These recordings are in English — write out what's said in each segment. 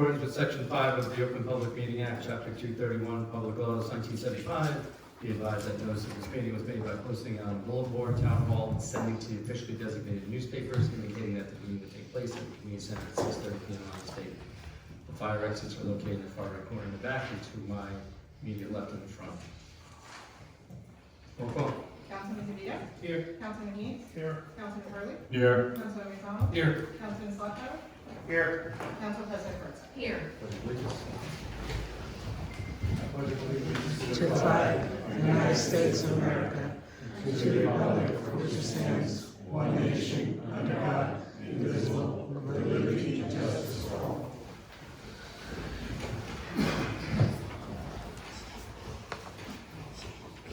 accordance with Section 5 of the Open Public Meeting Act, Chapter 231, Public Laws, 1975, be advised that notice of this meeting was made by posting on bulletin board, town hall, and sending to the officially designated newspapers indicating that the meeting would take place at the community center at 6:30 p.m. on this date. The fire exits are located in the far right corner in the back and to my immediate left in the front. Roll call. Councilman DeVito? Here. Councilman Heath? Here. Councilman Hurley? Here. Councilman McDonald? Here. Councilman Slocum? Here. Council President Burns? Here. To the flag of the United States of America, and to the republic for which it stands, one nation, under God, indivisible, with liberty and justice for all.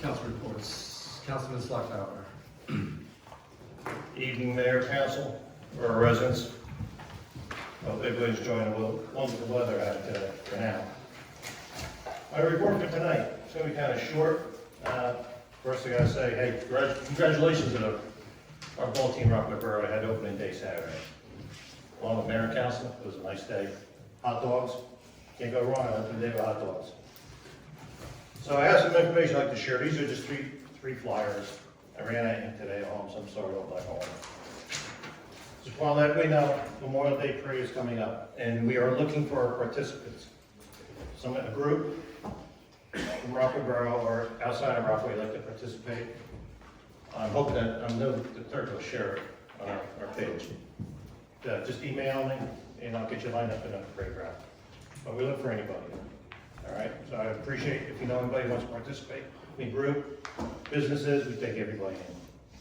Council reports. Councilman Slocum. Evening, Mayor, Council, or residents. Hope everybody's enjoying the wonderful weather out today for now. My report for tonight is going to be kind of short. First, I got to say, hey, congratulations to our ball team, Rockaway Borough. I had opening day Saturday. Along with Mayor and Council, it was a nice day. Hot dogs, can't go wrong on opening day with hot dogs. So I have some information I'd like to share. These are just three flyers. I ran out of ink today at home, so I'm sorry about that. Just want to let everybody know Memorial Day Parade is coming up, and we are looking for participants. A group from Rockaway Borough or outside of Rockaway like to participate. I'm hoping that I know the clerk will share it on our page. Just email me, and I'll get you lined up in a parade route. But we look for anybody. All right. So I appreciate if you know anybody who wants to participate. We group businesses. We take everybody in.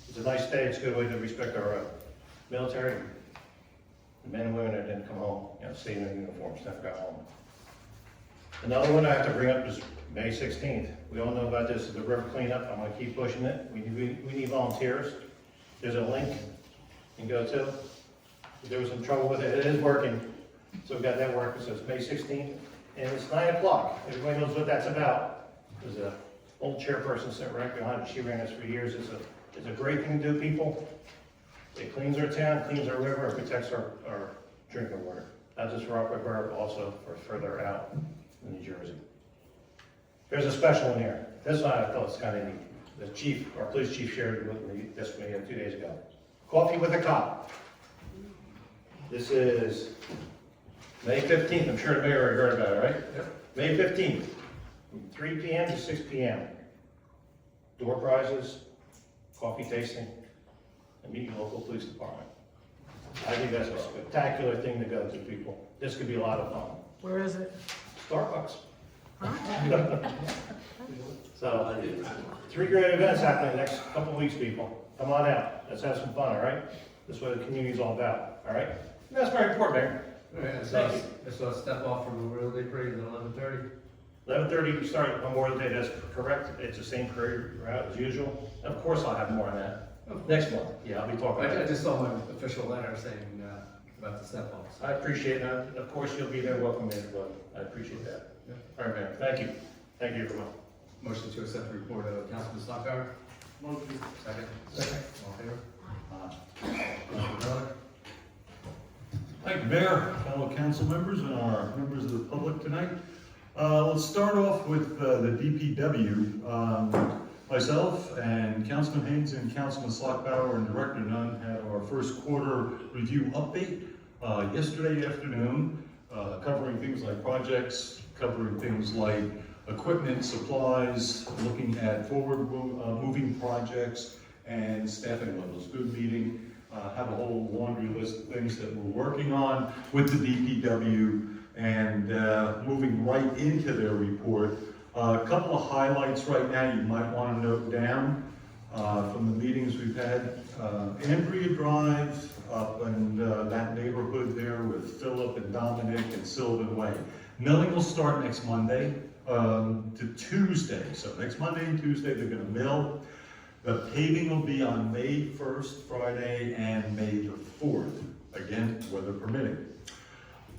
It's a nice day. It's a good way to respect our military, the men and women that didn't come home, stay in their uniforms, never got home. Another one I have to bring up is May 16th. We all know about this, the river cleanup. I'm going to keep pushing it. We need volunteers. There's a link you can go to. If there was some trouble with it, it is working. So we've got that working. So it's May 16th, and it's 9 o'clock. Everybody knows what that's about. There's an old chairperson sitting right behind it. She ran this for years. It's a great thing to do, people. It cleans our town, cleans our river, and protects our drinking water. Not just for Rockaway Borough, but also for further out in New Jersey. There's a special in here. This one I thought was kind of neat. The chief, our police chief, shared it with me this 2 days ago. Coffee with a cop. This is May 15th. I'm sure the mayor already heard about it, right? Yep. May 15th, from 3 p.m. to 6 p.m. Door prizes, coffee tasting, and meeting the local police department. I think that's a spectacular thing to go to, people. This could be a lot of fun. Where is it? Starbucks. Huh? So, 3 great events happening the next couple of weeks, people. Come on out. Let's have some fun, all right? That's what the community's all about, all right? And that's my report, Mayor. I saw a step off from Memorial Day Parade at 11:30. 11:30, we start Memorial Day. That's correct. It's the same parade route as usual. Of course, I'll have more on that next month. Yeah, I'll be talking about I it. just saw my official letter saying about the step off. I appreciate that. Of course, you'll be there. Welcome, everybody. I appreciate that. Yeah. All right, Mayor. Thank you. Thank you, everyone. Motion to accept the report of Councilman Slocum. Motion. Second. Second. All in favor? Councilman Miller. Thank you, Mayor, fellow council members, and our members of the public tonight. Let's start off with the DPW. Myself and Councilman Haynes and Councilman Slockbauer and Director Nunn had our first quarter review update yesterday afternoon, covering things like projects, covering things like equipment, supplies, looking at forward moving projects and staffing levels. Good meeting. Have a whole laundry list of things that we're working on with the DPW and moving right into their report. A couple of highlights right now you might want to note down from the meetings we've had. Andrea Drive up in that neighborhood there with Philip and Dominic and Sylvan Way. Milling will start next Monday to Tuesday. So next Monday and Tuesday they're going to mill. The paving will be on May 1st, Friday, and May the 4th, again, weather permitting.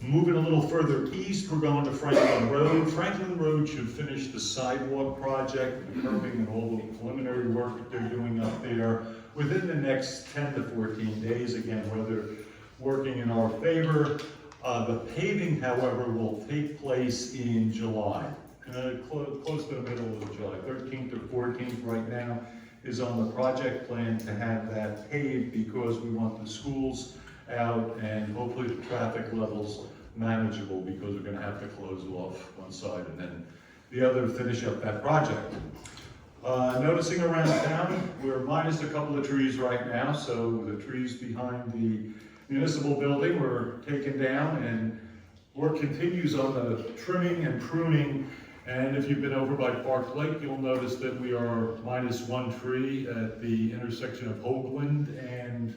Moving a little further east, we're going to Franklin Road. Franklin Road should finish the sidewalk project, the curbing and all the preliminary work that they're doing up there within the next 10 to 14 days. Again, weather working in our favor. The paving, however, will take place in July, close to the middle of July, 13th or 14th right now is on the project plan to have that paved because we want the schools out and hopefully the traffic levels manageable because we're gonna have to close off one side and then the other to finish up that project. Noticing around town, we're minus a couple of trees right now, so the trees behind the municipal building were taken down and work continues on the trimming and pruning. And if you've been over by Park Lake, you'll notice that we are minus one tree at the intersection of Hoagland and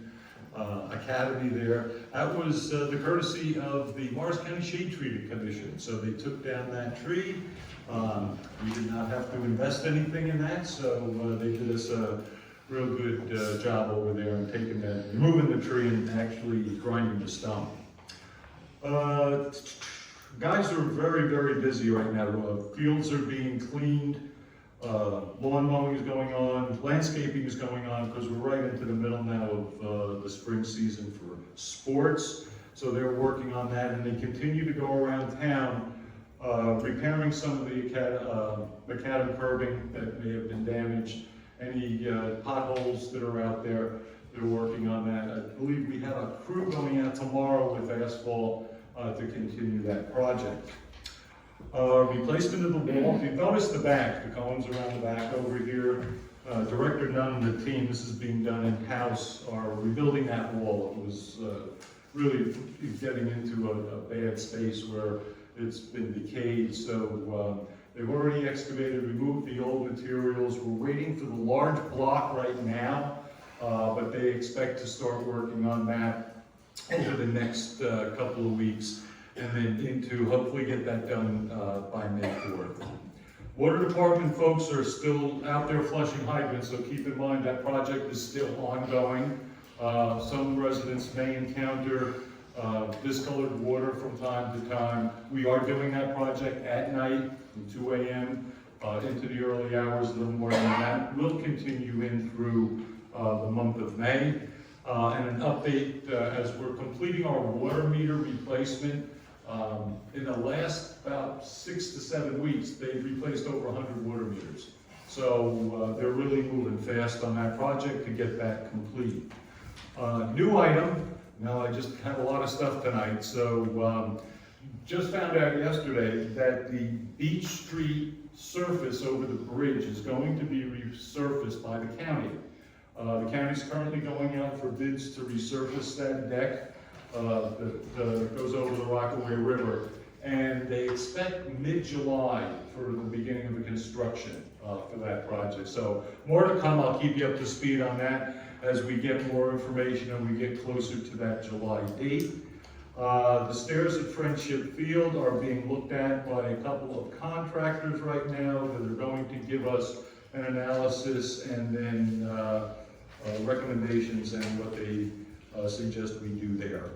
Academy there. That was the courtesy of the Morris County Shade Tree Commission. So they took down that tree. We did not have to invest anything in that, so they did us a real good job over there and taking that, removing the tree and actually grinding the stump. Guys are very, very busy right now. Fields are being cleaned, lawn mowing is going on, landscaping is going on, because we're right into the middle now of the spring season for sports. So they're working on that, and they continue to go around town, repairing some of the macadam curbing that may have been damaged, any potholes that are out there. They're working on that. I believe we have a crew going out tomorrow with asphalt to continue that project. Replacement of the wall. You've noticed the back, the columns around the back over here. Director Nunn and the team, this is being done in-house, are rebuilding that wall. It was really getting into a bad space where it's been decayed. So they've already excavated, removed the old materials. We're waiting for the large block right now, but they expect to start working on that over the next couple of weeks, and then into hopefully get that done by May 4th. Water department folks are still out there flushing hydrants, so keep in mind that project is still ongoing. Some residents may encounter discolored water from time to time. We are doing that project at night from 2 a.m. Into the early hours of the morning, and that will continue in through the month of May. And an update, as we're completing our water meter replacement, in the last about 6 to 7 weeks, they've replaced over 100 water meters. So they're really moving fast on that project to get that complete. New item, now I just have a lot of stuff tonight, so just found out yesterday that the Beach Street surface over the bridge is going to be resurfaced by the county. The county's currently going out for bids to resurface that deck that goes over the Rockaway River, and they expect mid-July for the beginning of the construction for that project. So more to come. I'll keep you up to speed on that as we get more information and we get closer to that July date. The stairs at Friendship Field are being looked at by a couple of contractors right now that are going to give us an analysis and then recommendations and what they suggest we do there.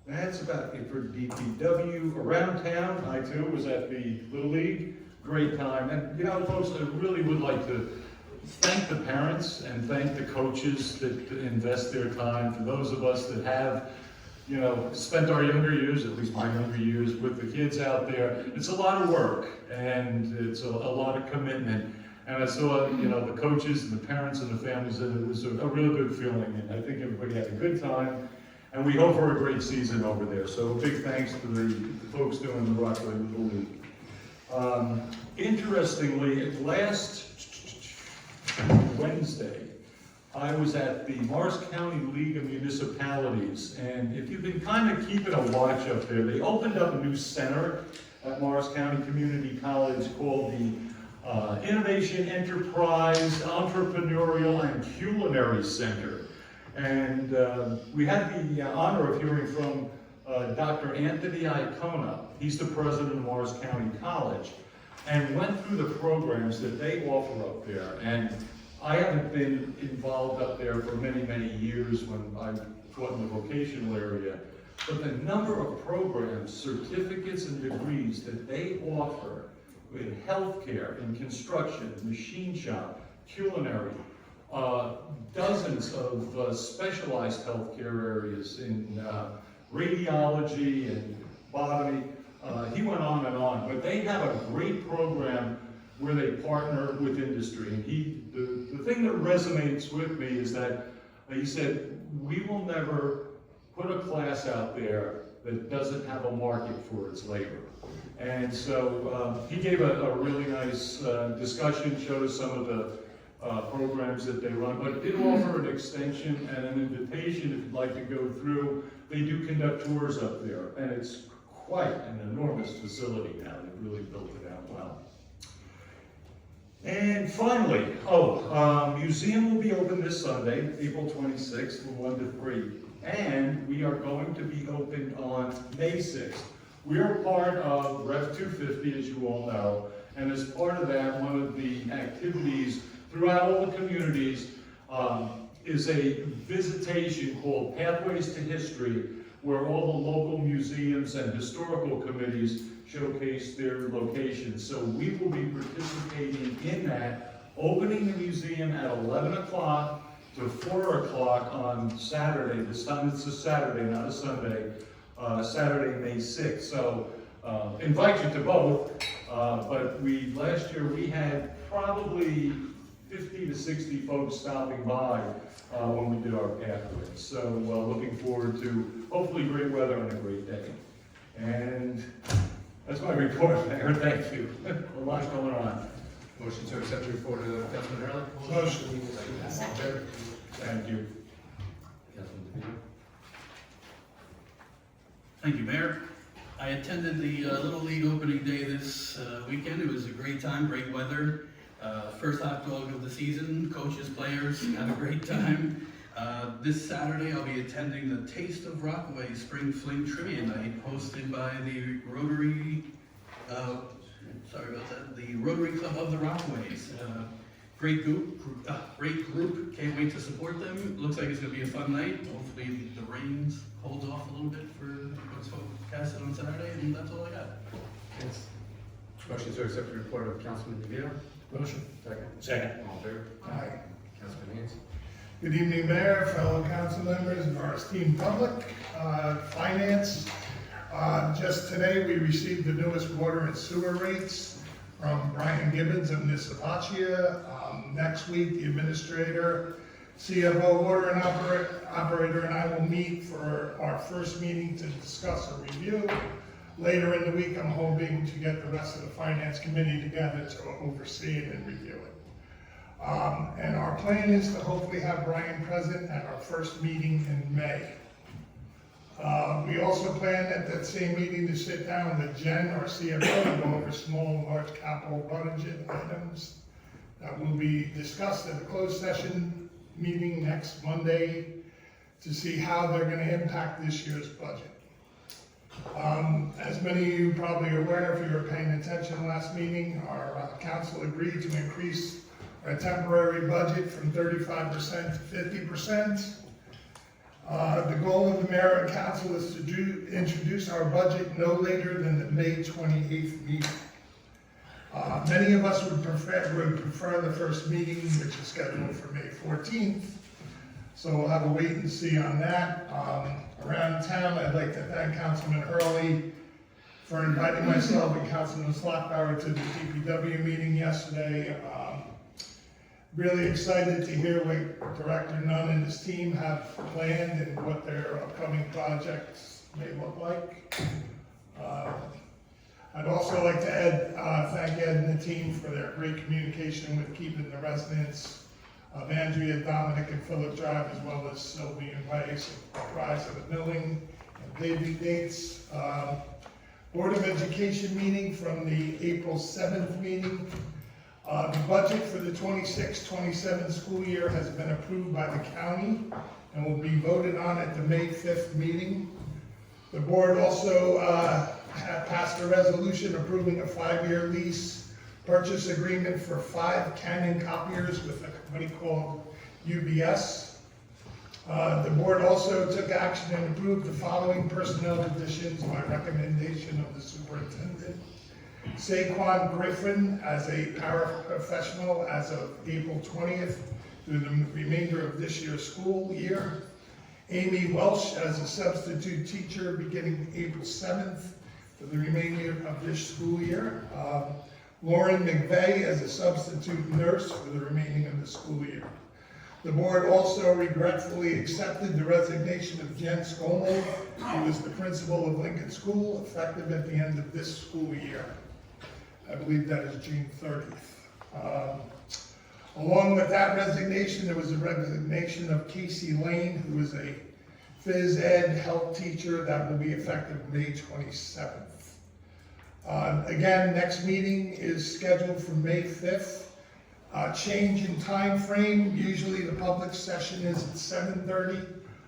That's about it for DPW. Around town, I too was at the Little League. Great time. And you know, folks, I really would like to thank the parents and thank the coaches that invest their time. For those of us that have, you know, spent our younger years, at least my younger years, with the kids out there, it's a lot of work and it's a lot of commitment. And I saw, you know, the coaches and the parents and the families, and it was a real good feeling. And I think everybody had a good time. And we hope for a great season over there. So big thanks to the folks doing the Rockaway Little League. Interestingly, last Wednesday, I was at the Morris County League of Municipalities. And if you've been kind of keeping a watch up there, they opened up a new center at Morris County Community College called the Innovation Enterprise, Entrepreneurial and Culinary Center. And we had the honor of hearing from Dr. Anthony Icona. He's the president of Morris County College, and went through the programs that they offer up there. And I haven't been involved up there for many, many years when I taught in the vocational area, but the number of programs, certificates, and degrees that they offer in healthcare, in construction, machine shop, culinary, dozens of specialized healthcare areas in radiology and botany. He went on, but they have a great program where they partner with industry. And the thing that resonates with me is that he said, we will never put a class out there that doesn't have a market for its labor. And so he gave a really nice discussion, showed us some of the programs that they run, but did offer an extension and an invitation if you'd like to go through. They do conduct tours up there, and it's quite an enormous facility now. They've really built it out well. And finally, museum will be open this Sunday, April 26th, from 1 to 3. And we are going to be open on May 6th. We are part of Rev 250, as you all know, and as part of that, one of the activities throughout all the communities is a visitation called Pathways to History, where all the local museums and historical committees showcase their locations. So we will be participating in that, opening the museum at 11 o'clock to 4 o'clock on Saturday. This time it's a Saturday, not a Sunday, Saturday, May 6th. So invite you to both, but last year we had probably 50 to 60 folks stopping by when we did our pathways. So looking forward to hopefully great weather and a great day. And that's my report, Mayor. Thank you. A lot going on. Motion to accept the report of Councilman Hurley. Motion. All in favor? Thank you. Councilman DeVito. Thank you, Mayor. I attended the Little League opening day this weekend. It was a great time, great weather. First hot dog of the season. Coaches, players had a great time. This Saturday, I'll be attending the Taste of Rockaway Spring Fling Trivia Night, hosted by the Rotary. The Rotary Club of the Rockaways. Great group. Can't wait to support them. Looks like it's going to be a fun night. Hopefully the rains holds off a little bit for what's forecasted on Saturday, and that's all I got. Yes. Motion to accept the report of Councilman DeVito. Motion. Second. All in favor? Aye. Councilman Haynes. Good evening, Mayor, fellow council members, and our esteemed public. Finance, just today we received the newest water and sewer rates from Brian Gibbons of Nissapatia. Next week, the administrator, CFO, water and operator, and I will meet for our first meeting to discuss a review. Later in the week, I'm hoping to get the rest of the finance committee together to oversee it and review it. And our plan is to hopefully have Brian present at our first meeting in May. We also plan at that same meeting to sit down with Jen, our CFO, and go over small and large capital budget items that will be discussed at a closed session meeting next Monday to see how they're going to impact this year's budget. As many of you probably are aware, if you were paying attention last meeting, our council agreed to increase our temporary budget from 35% to 50%. The goal of the mayor and council is to introduce our budget no later than the May 28th meeting. Many of us would prefer the first meeting, which is scheduled for May 14th. So we'll have a wait and see on that. Around town, I'd like to thank Councilman Hurley for inviting myself and Councilman Slockbauer to the DPW meeting yesterday. Really excited to hear what Director Nunn and his team have planned and what their upcoming projects may look like. I'd also like to thank Ed and the team for their great communication with keeping the residents of Andrea, Dominic, and Phillip Drive, as well as Sylvie and Weiss, apprised of the milling and paving dates. Board of Education meeting from the April 7th meeting. The budget for the 26-27 school year has been approved by the county and will be voted on at the May 5th meeting. The board also passed a resolution approving a 5-year lease purchase agreement for 5 Canon copiers with a company called UBS. The board also took action and approved the following personnel additions by recommendation of the superintendent. Saquon Griffin as a paraprofessional as of April 20th through the remainder of this year's school year. Amy Welsh as a substitute teacher beginning April 7th for the remainder of this school year. Lauren McVeigh as a substitute nurse for the remaining of the school year. The board also regretfully accepted the resignation of Jen Scomo, who was the principal of Lincoln School, effective at the end of this school year. I believe that is June 30th. Along with that resignation, there was a resignation of Casey Lane, who is a phys ed health teacher that will be effective May 27th. Again, next meeting is scheduled for May 5th. Change in time frame, usually the public session is at 7:30.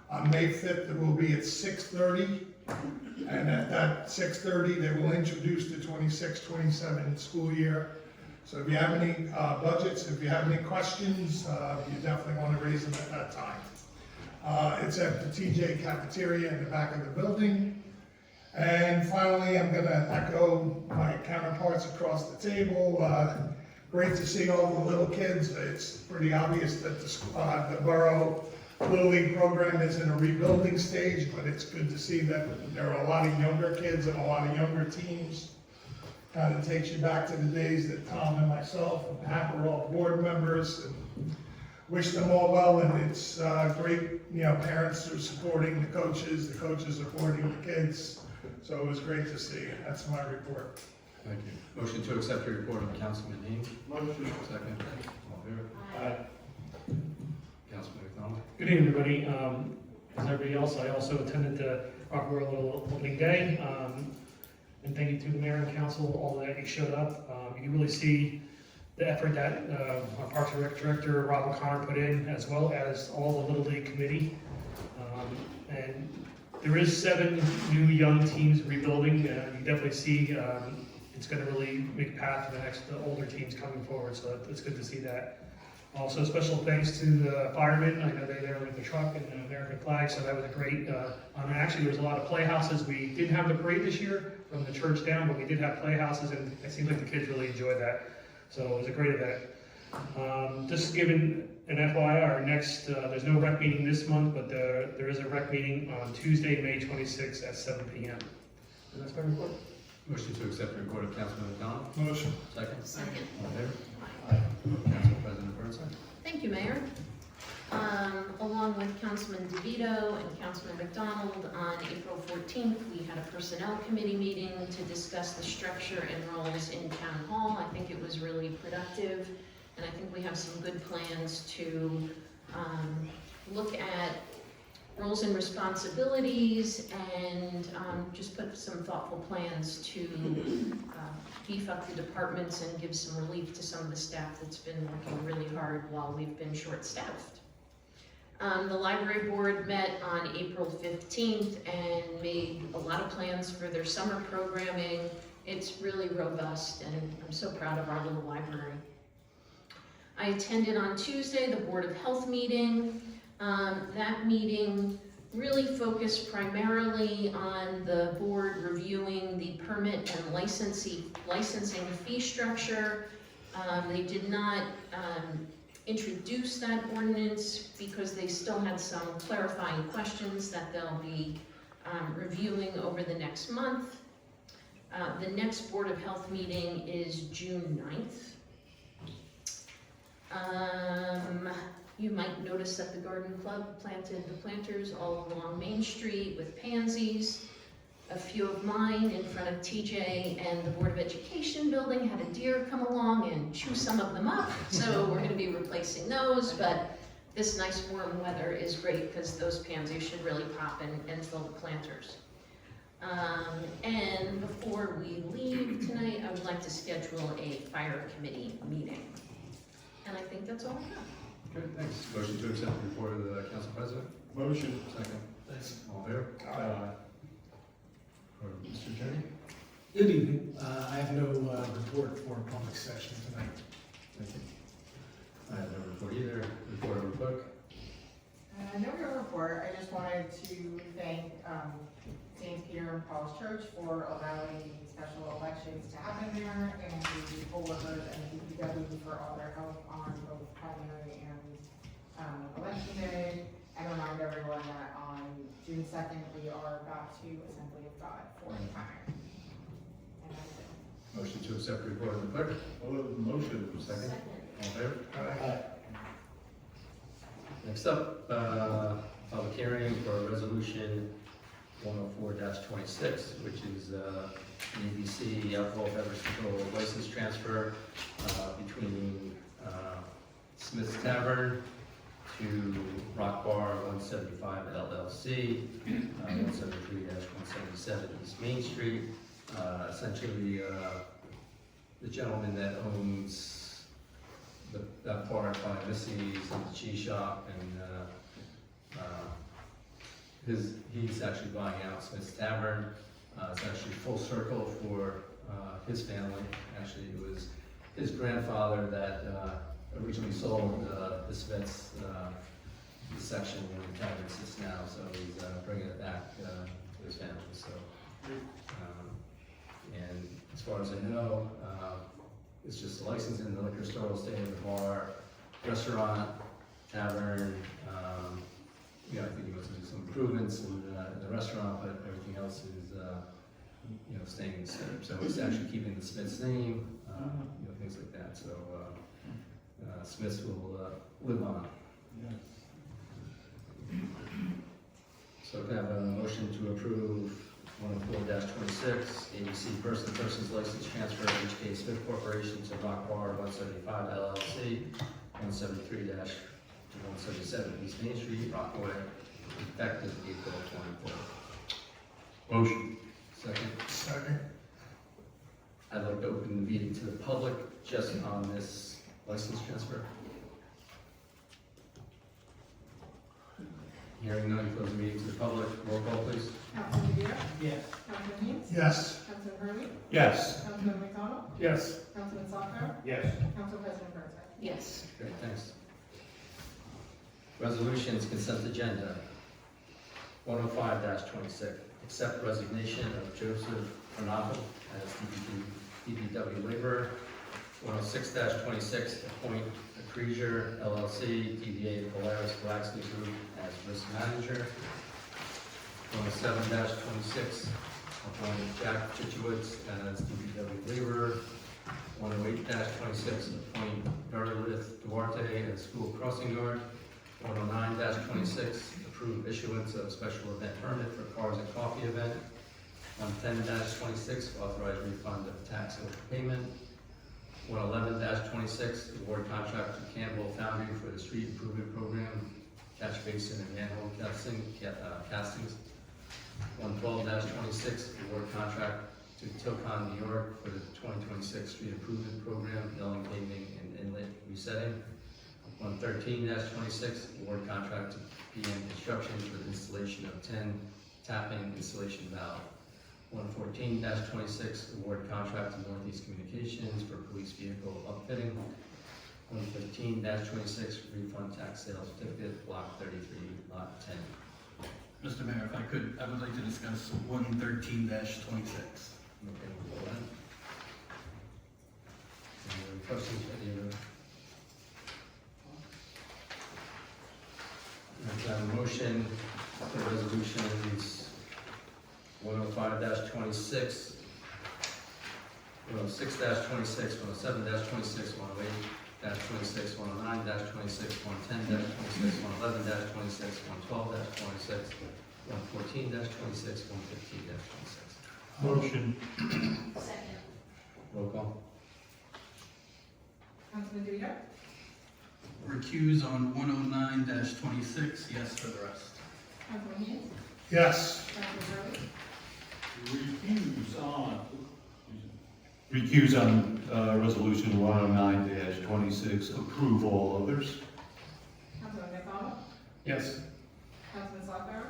On May 5th, it will be at 6:30. And at that 6:30, they will introduce the 26-27 school year. So if you have any budgets, if you have any questions, you definitely want to raise them at that time. It's at the TJ cafeteria in the back of the building. And finally, I'm going to echo my counterparts across the table. Great to see all the little kids. It's pretty obvious that the Borough Little League program is in a rebuilding stage, but it's good to see that there are a lot of younger kids and a lot of younger teams. Kind of takes you back to the days that Tom and myself and Pat were all board members, and wish them all well. And it's great, parents are supporting the coaches are supporting the kids. So it was great to see. That's my report. Thank you. Motion to accept the report of Councilman Haynes. Motion. Second. All in favor? Aye. Councilman McDonald. Good evening, everybody. As everybody else, I also attended the Rockaway Little Opening Day. And thank you to the mayor and council, all that you showed up. You can really see the effort that our Parks and Rec director, Rob O'Connor, put in, as well as all the Little League committee. And there is 7 new young teams rebuilding. You definitely see it's going to really make a path for the next older teams coming forward, so it's good to see that. Also, special thanks to the firemen. I know they were there with the truck and the American flag, so that was a great honor. Actually, there was a lot of playhouses. We didn't have the parade this year from the church down, but we did have playhouses, and it seemed like the kids really enjoyed that. So it was a great event. Just giving an FYI, our next, there's no rec meeting this month, but there is a rec meeting on Tuesday, May 26th at 7 p.m. And that's my report. Motion to accept the report of Councilman McDonald. Motion. Second. Second. All in favor? Council President Burnside. Thank you, Mayor. Along with Councilman DeVito and Councilman McDonald, on April 14th, we had a personnel committee meeting to discuss the structure and roles in Town Hall. I think it was really productive, and I think we have some good plans to look at roles and responsibilities and just put some thoughtful plans to beef up the departments and give some relief to some of the staff that's been working really hard while we've been short-staffed. The library board met on April 15th and made a lot of plans for their summer programming. It's really robust, and I'm so proud of our little library. I attended on Tuesday the Board of Health meeting. That meeting really focused primarily on the board reviewing the permit and licensing fee structure. They did not introduce that ordinance because they still had some clarifying questions that they'll be reviewing over the next month. The next Board of Health meeting is June 9th. You might notice that the garden club planted the planters all along Main Street with pansies. A few of mine in front of TJ and the Board of Education building had a deer come along and chew some of them up. So we're gonna be replacing those, but this nice warm weather is great because those pansies should really pop and fill the planters. And before we leave tonight, I would like to schedule a fire committee meeting. And I think that's all I have. Okay, thanks. Motion to accept the report of the Council President. Motion. Second. Thanks. All in favor? Aye. Or Mr. Jenny? Good evening. I have no report for public session tonight. Thank you. I have no report either. Report of the clerk. No real report. I just wanted to thank St. Peter and Paul's Church for allowing special elections to happen there, and the poll workers and DPW for all their help on both primary and election day, and remind everyone that on June 2nd, we are back to Assembly of God for the primary. And that's it. Motion to accept the report of the clerk. Motion. Second. All in favor? Aye. Next up, public hearing for resolution 104-26, which is the ABC alcohol beverage control license transfer between Smith's Tavern to Rock Bar 175 LLC, 173-177 East Main Street. Essentially, the gentleman that owns that part by Missy's and the cheese shop, and he's actually buying out Smith's Tavern. It's actually full circle for his family. Actually, it was his grandfather that originally sold the Smith's section where the tavern sits now, so he's bringing it back to his family. So, and as far as I know, it's just a license in the liquor store, will stay in the bar, restaurant, tavern. I think he wants to do some improvements in the restaurant, but everything else is, staying the same. So he's actually keeping the Smith's name, things like that. So Smith's will live on. So can I have a motion to approve 104-26, ABC person-to-person's license transfer, HK Smith Corporation to Rock Bar 175 LLC, 173-177 East Main Street, Rockaway, effective April 24th. Motion. Second, Second. I'd like to open the meeting to the public just on this license transfer. Hearing none, close the meeting to the public. Roll call, please. Councilman DeVito? Yes. Councilman Haynes? Yes. Councilman Hurley? Yes. Councilman McDonald? Yes. Councilman Salker? Yes. Council President Burnside? Yes. Great, thanks. Resolutions, consent agenda. 105-26, accept resignation of Joseph Renato as DPW laborer. 106-26, appoint Acresia LLC, DBA Polaris Blacksmith Group as risk manager. 107-26, appoint Jack Chichowitz as DPW laborer. 108-26, appoint Meredith Duarte as school crossing guard. 109-26, approve issuance of special event permit for Cars and Coffee event. 110-26, authorize refund of tax overpayment. 111-26, award contract to Campbell Foundry for the street improvement program, catch basin and manhole castings. 112-26, award contract to Tilcon, New York for the 2026 street improvement program, yelling paving and inlet resetting. 113-26, award contract to PM Construction for the installation of 10 tapping installation valve. 114-26, award contract to Northeast Communications for police vehicle upfitting. 115-26, refund tax sales certificate, block 33, lot 10. Mr. Mayor, if I could, I would like to discuss 113-26. Okay, we'll go on. Any other questions for either? I have a motion for resolutions 105-26, 106-26, 107-26, 108-26, 109-26, 110-26, 111-26, 112-26, 114-26, 115-26. Motion. Second. Roll call. Councilman DeVito? Recuse on 109-26, yes for the rest. Councilman Haynes? Yes. Councilman Hurley? Recuse on resolution 109-26, approve all others. Councilman McDonald? Yes. Councilman Salker?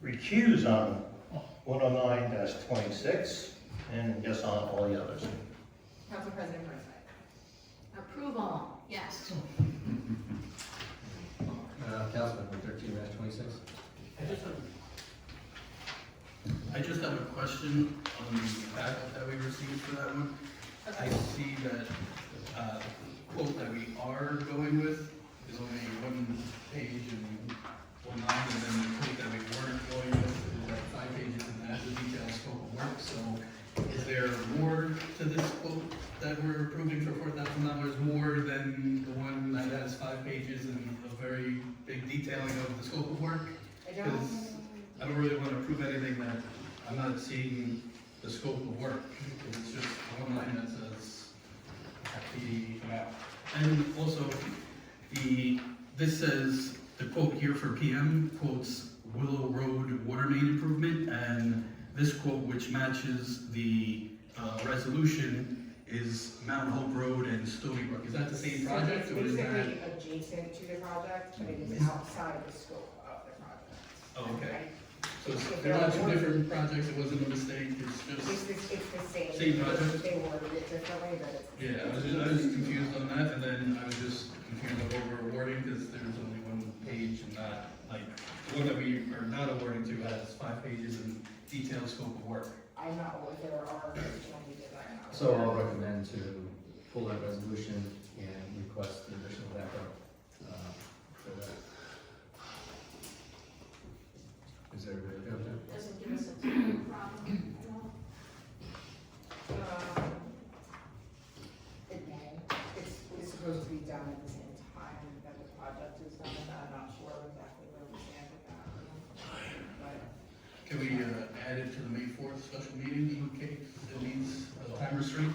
Recuse on 109-26, and yes on all the others. Council President Burnside? Approval, yes. Councilman, 113-26. I just have a question on the packet that we received for that one. I see that quote that we are going with is only one page and 19, and then the quote that we weren't going with is like 5 pages and has the detailed scope of work. So is there more to this quote that we're approving for $4,000 more than the one that has 5 pages and a very big detailing of the scope of work? I don't, Because I don't really want to approve anything that I'm not seeing the scope of work. It's just one line that says the amount. And also, this says, the quote here for PM quotes Willow Road water main improvement, and this quote, which matches the resolution, is Mount Hope Road and Stony Brook. Is that the same project, or is It's that? basically adjacent to the project, but it is outside the scope of the project. Oh, okay. So If they're not there two are- different projects, it wasn't a mistake, it's just, It's the same. Same project? They worded it differently, but it's. yeah, I was confused on that, and then I was just confused of what we're awarding, because there's only one page and not, like, the one that we are not awarding to has 5 pages and detailed scope of work. I'm not aware, there are, when we did that, I'm not So aware. I'll recommend to pull that resolution and request the additional backup for that. Is everybody okay with that? Doesn't give us a time problem at all. It may, it's supposed to be done at the same time that the project is done, and I'm not sure exactly where we stand with that. But Can we add it to the May 4th special meeting in case it needs a time restraint?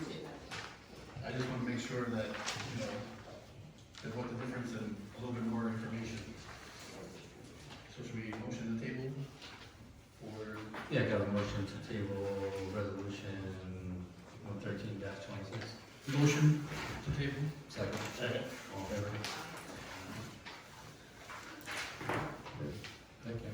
I just want to make sure that, you know, there's what the difference and a little bit more information. So should we motion the table? Or, Yeah, got a motion to table resolution 113-26. motion to table? Second. Second. All in favor? Good. Thank you.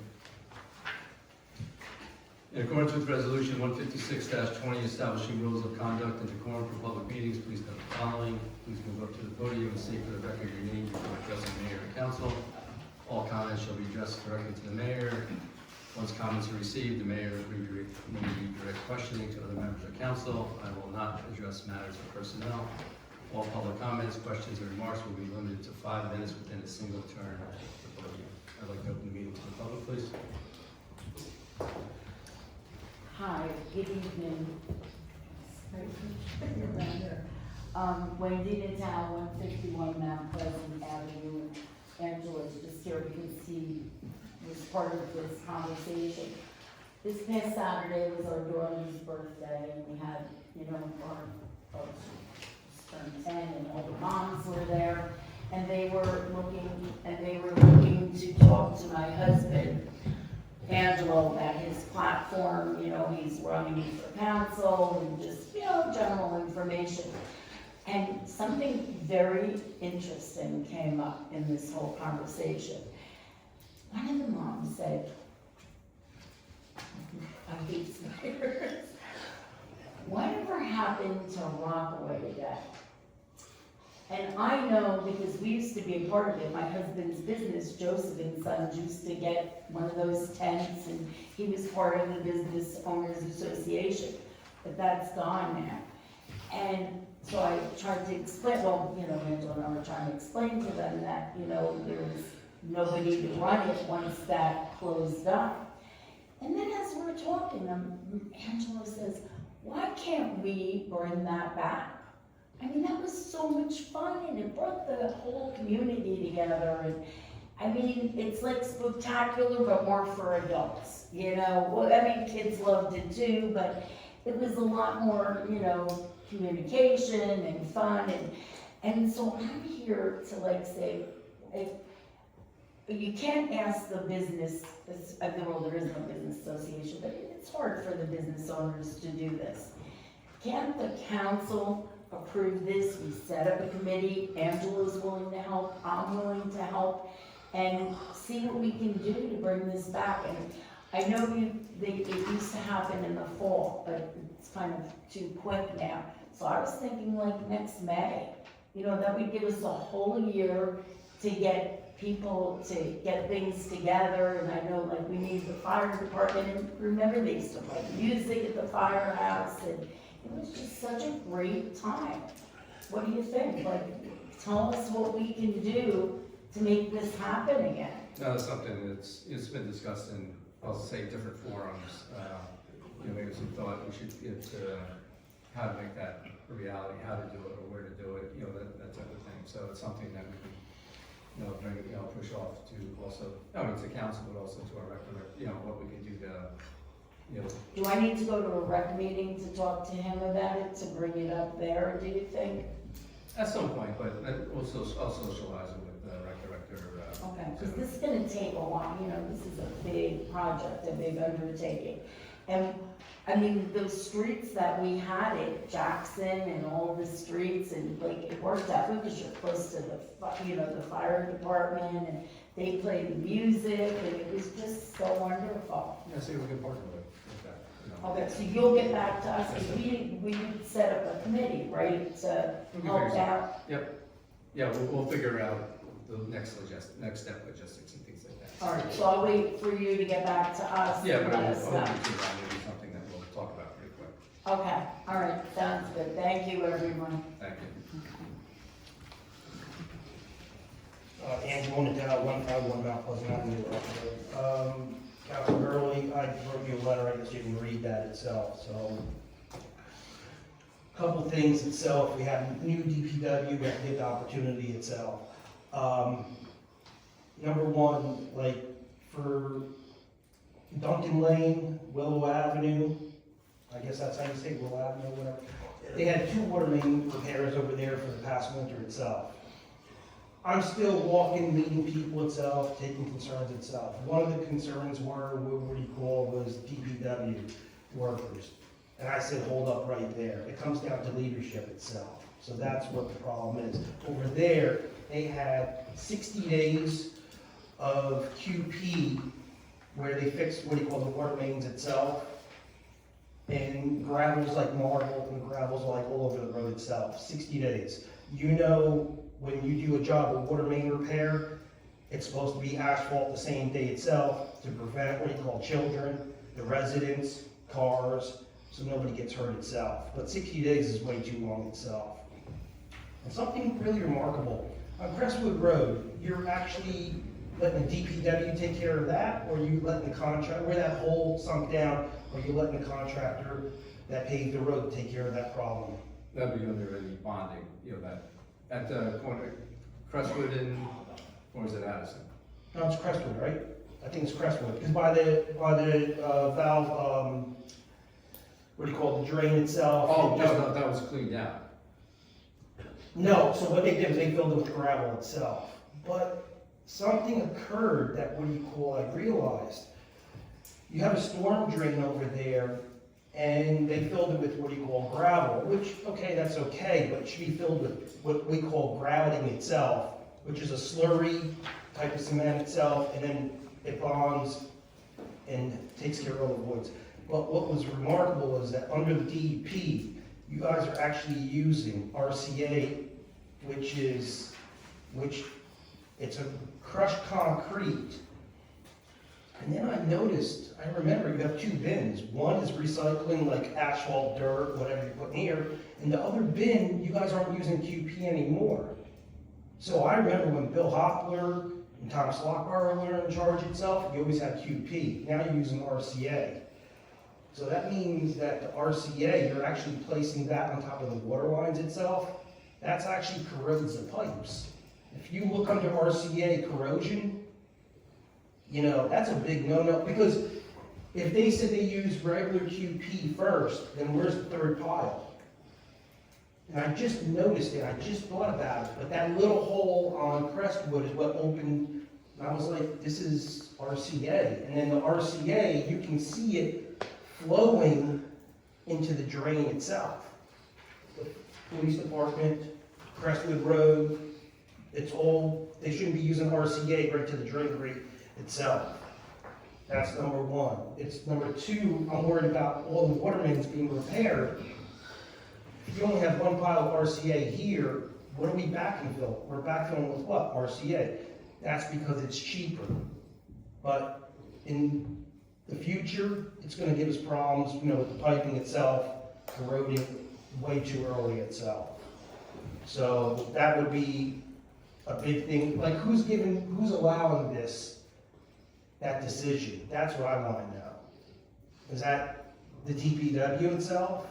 In accordance with resolution 156-20, establishing rules of conduct and decorum for public meetings, please note the following. Please move up to the podium and state for the record your name before addressing the mayor and council. All comments shall be addressed directly to the mayor. Once comments are received, the mayor may redirect questioning to other members of council. I will not address matters of personnel. All public comments, questions, or remarks will be limited to 5 minutes within a single turn at the podium. I'd like to open the meeting to the public, please. Hi, good evening. Wendy Natal, 151 Mount Pleasant Avenue. Angela's just here because he was part of this conversation. This past Saturday was our daughter's birthday, and we had, our she turned 10, and all the moms were there, and they were looking to talk to my husband, Angelo, about his platform. He's running for council and just, general information. And something very interesting came up in this whole conversation. One of the moms said, I hate spiders. Whatever happened to Rockaway Day? And I know because we used to be a part of it. My husband's business, Joseph and Sons, used to get one of those tents, and he was part of the Business Owners Association, but that's gone now. And so I tried to explain, Angela and I were trying to explain to them that, there was nobody to run it once that closed up. And then as we're talking, Angela says, why can't we bring that back? I mean, that was so much fun, and it brought the whole community together. And it's like spectacular, but more for adults, kids loved it too, but it was a lot more, communication and fun. And so I'm here to say, you can't ask the business, there is no business association, but it's hard for the business owners to do this. Can't the council approve this? We set up a committee, Angela's willing to help, I'm willing to help, and see what we can do to bring this back. And I know it used to happen in the fall, but it's kind of too quick now. So I was thinking next May, that would give us a whole year to get people to get things together. And I know we need the fire department, and remember they used to play music at the firehouse, and it was just such a great time. What do you think? Tell us what we can do to make this happen again. No, it's something it's been discussed in, I'll say, different forums. Maybe some thought we should give to how to make that a reality, how to do it, or where to do it, that type of thing. So it's something that we can, push off to also, to council, but also to our rec, what we can do to, Do I need to go to a rec meeting to talk to him about it, to bring it up there, do you think? at some point, but I'll socialize it with the rec director. Okay, because this is gonna take a while, this is a big project, a big undertaking. And, I mean, those streets that we had at Jackson and all the streets, and like, it worked out because you're close to the fire department, and they played the music, and it was just so wonderful. Yeah, see, we can partner with that. Okay, so you'll get back to us, because we set up a committee, right, to We can help figure something out? Yep. Yeah, we'll figure out the next step logistics and things like that. All right, so I'll wait for you to get back to us Yeah, and but let us know. maybe something that we'll talk about pretty quick. Okay, all right, sounds good. Thank you, everyone. Thank you. Andrew Monadell, 151 Mount Pleasant Avenue. Councilor Gurley, I wrote you a letter, I guess you can read that itself, so. Couple things itself, we have new DPW, we have to get the opportunity itself. Number one, like for Duncan Lane, Willow Avenue, I guess that's how you say Willow Avenue, whatever. They had 2 water main repairs over there for the past winter itself. I'm still walking, meeting people itself, taking concerns itself. One of the concerns were, what you call, was DPW workers. And I said, hold up right there. It comes down to leadership itself. So that's what the problem is. Over there, they had 60 days of QP where they fixed what you call the water mains itself. And gravel's like marble and gravel's like all over the road itself, 60 days. When you do a job of water main repair, it's supposed to be asphalt the same day itself to prevent what you call children, the residents, cars, so nobody gets hurt itself. But 60 days is way too long itself. And something really remarkable, on Crestwood Road, you're actually letting the DPW take care of that, or you letting the contractor, where that hole sunk down, or you letting the contractor that paved the road take care of that problem? That'd be under any bonding, that, at the corner, Crestwood and, or is it Addison? No, it's Crestwood, right? I think it's Crestwood, because by the valve, what do you call it, the drain itself? Oh, no, that was cleaned out. No, so what they did was they filled it with gravel itself. But something occurred that, I realized. You have a storm drain over there, and they filled it with gravel, which, okay, that's okay, but it should be filled with what we call grouting itself, which is a slurry type of cement itself, and then it bonds and takes care of all the voids. But what was remarkable is that under the DEP, you guys are actually using RCA, which it's a crushed concrete. And then I remember you have 2 bins. One is recycling like asphalt, dirt, whatever you put in here. And the other bin, you guys aren't using QP anymore. So I remember when Bill Hopler and Tom Slockbar were in charge itself, you always had QP. Now you're using RCA. So that means that the RCA, you're actually placing that on top of the water lines itself. That's actually corrodes the pipes. If you look under RCA corrosion, that's a big no-no, because if they said they use regular QP first, then where's the 3rd pile? And I just noticed it, I just thought about it, but that little hole on Crestwood is what opened, and I was like, this is RCA. And then the RCA, you can see it flowing into the drain itself. The police department, Crestwood Road, they shouldn't be using RCA right to the drain grate itself. That's number one. It's number two, I'm worried about all the water mains being repaired. If you only have 1 pile of RCA here, what are we backfilling? We're backfilling with what? RCA. That's because it's cheaper. But in the future, it's going to give us problems, with the piping itself, corroding way too early itself. So that would be a big thing. Like who's allowing this that decision? That's what I want to know. Is that the DPW itself?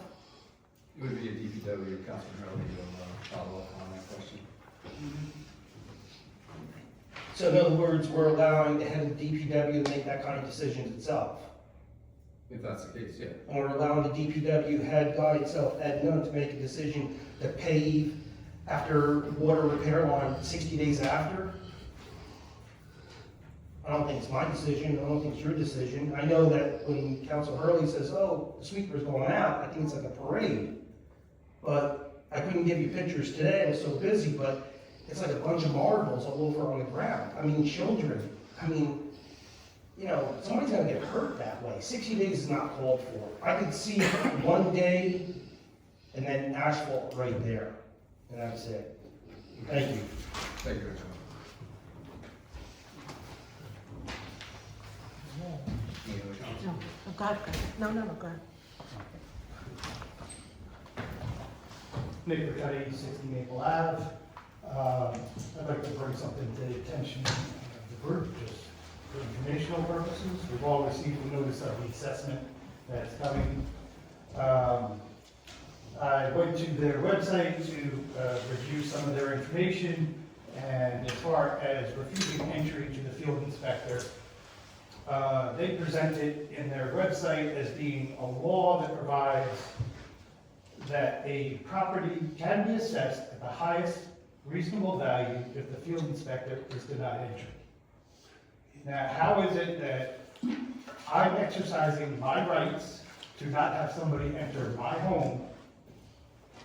It would be a DPW, Councilman Hurley, will follow up on that question. So in other words, we're allowing the head of the DPW to make that kind of decisions itself? If that's the case, yeah. And we're allowing the DPW head guy itself, Ed Nunn, to make a decision to pave after water repair line 60 days after? I don't think it's my decision, I don't think it's your decision. I know that when Council Hurley says, oh, the sweeper's going out, I think it's like a parade. But I couldn't give you pictures today, I was so busy, but it's like a bunch of marbles all over on the ground. I mean, children, you know, somebody's gonna get hurt that way. 60 days is not called for. I could see one day and then asphalt right there, and that's it. Thank you. Thank you, Richard. Any other comments? No, go ahead. No, go ahead. Nick Ricchetti, 60 Maple Ave. I'd like to bring something to the attention of the group, just for informational purposes. We've all received a notice of the assessment that's coming. I went to their website to review some of their information, and as far as refusing entry to the field inspector, they present it in their website as being a law that provides that a property can be assessed at the highest reasonable value if the field inspector is denied entry. Now, how is it that I'm exercising my rights to not have somebody enter my home,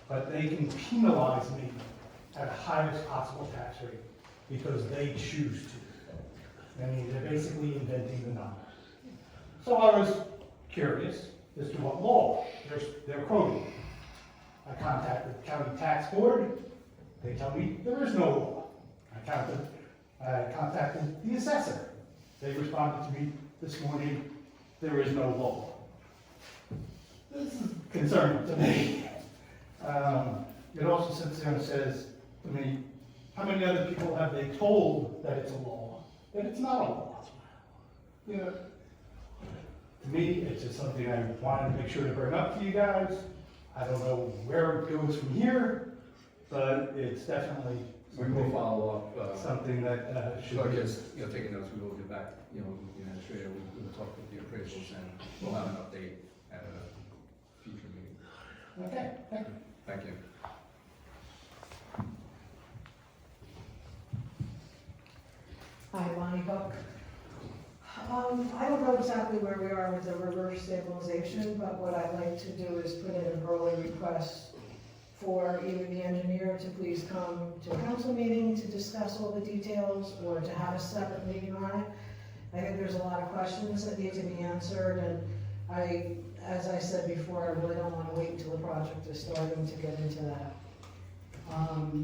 but they can penalize me at the highest possible tax rate because they choose to? I mean, they're basically inventing the number. So I was curious as to what law they're quoting. I contacted the county tax board. They tell me there is no law. I contacted the assessor. They responded to me this morning, there is no law. This is concerning to me. It also sits there and says to me, how many other people have they told that it's a law, that it's not a law? You know, to me, it's just something I wanted to make sure to bring up to you guys. I don't know where it goes from here, but it's definitely We will follow up. something that should So I be. guess, taking notes, we will get back, with the administrator, we will talk with the appraisals, and we'll have an update at a future meeting. Okay, thank you. Thank you. Hi, Bonnie Hook. I don't know exactly where we are with the reverse stabilization, but what I'd like to do is put in an early request for either the engineer to please come to a council meeting to discuss all the details, or to have a separate meeting on it. I think there's a lot of questions that need to be answered, and as I said before, I really don't want to wait until the project is starting to get into that.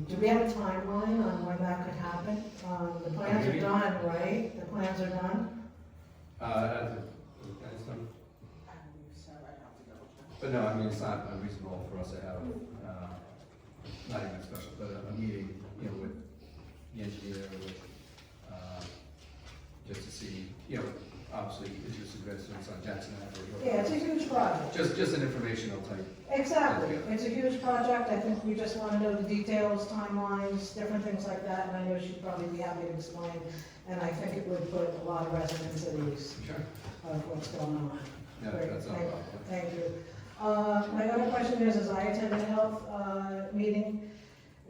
Do we have a timeline on when that could happen? The plans are done, right? The plans are done? That's done. But no, I mean, it's not unreasonable for us to have, not even a special, but a meeting, with the engineer, with, just to see, obviously, interested residents on Jackson Avenue. Yeah, it's a huge project. Just an informational type. Exactly. It's a huge project. I think we just want to know the details, timelines, different things like that, and I know she'd probably be happy to explain. And I think it would put a lot of residents at ease Sure. of what's going on. Yeah, Great. that's not a problem. Thank you. My other question is I attended a health meeting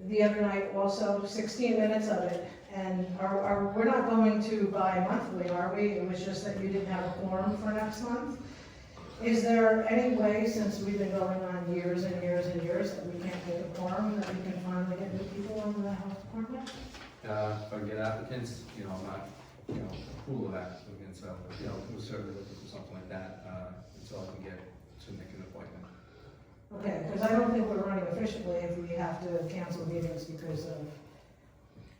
the other night also, 16 minutes of it. And we're not going to bi-monthly, are we? It was just that you didn't have a quorum for next month. Is there any way, since we've been going on years and years and years, that we can't get a quorum, that we can finally get new people in the health department? If I get applicants, I'm not, cool with applicants, so, we'll certainly look for something like that, until I can get to make an appointment. Okay, because I don't think we're running efficiently if we have to cancel meetings because of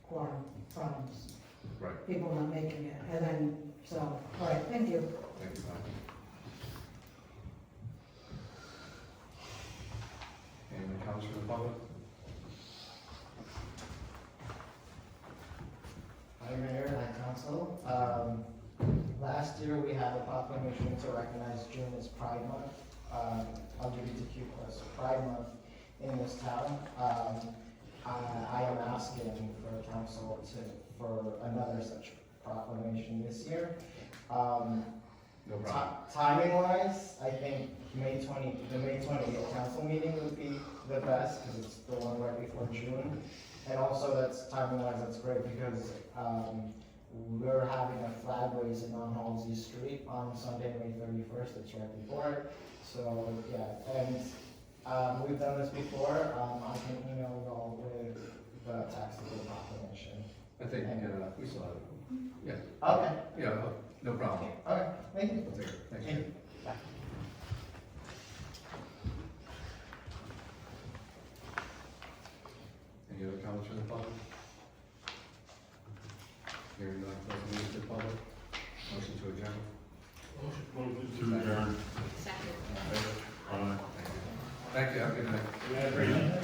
quorum problems, Right. people not making it, and then, so, all right, thank you. Thank you, Bonnie. Any comments from the public? Hi, Mayor, hi, Council. proclamation to recognize June as Pride Month, LGBTQ plus Pride Month in this town. I am asking for council for another such proclamation this year. No problem. Timing wise, I think the May 28th council meeting would be the best, because it's the one right before June. And also that's, timing wise, that's great, because, we're having a flag raising on Halsey Street on Sunday, May 31st, it's right before it. So, yeah, and, we've done this before, I can email you all with the text of the proclamation. I think, we saw it. Yeah, Okay, yeah, no problem. okay, thank you. We'll take it. Thanks, Thank Jim. you. Bye. Any other comments from the public? Hearing none, close the meeting to the public. Motion to adjourn. Motion to adjourn. Second. Aye. Thank you, have a good night. Great.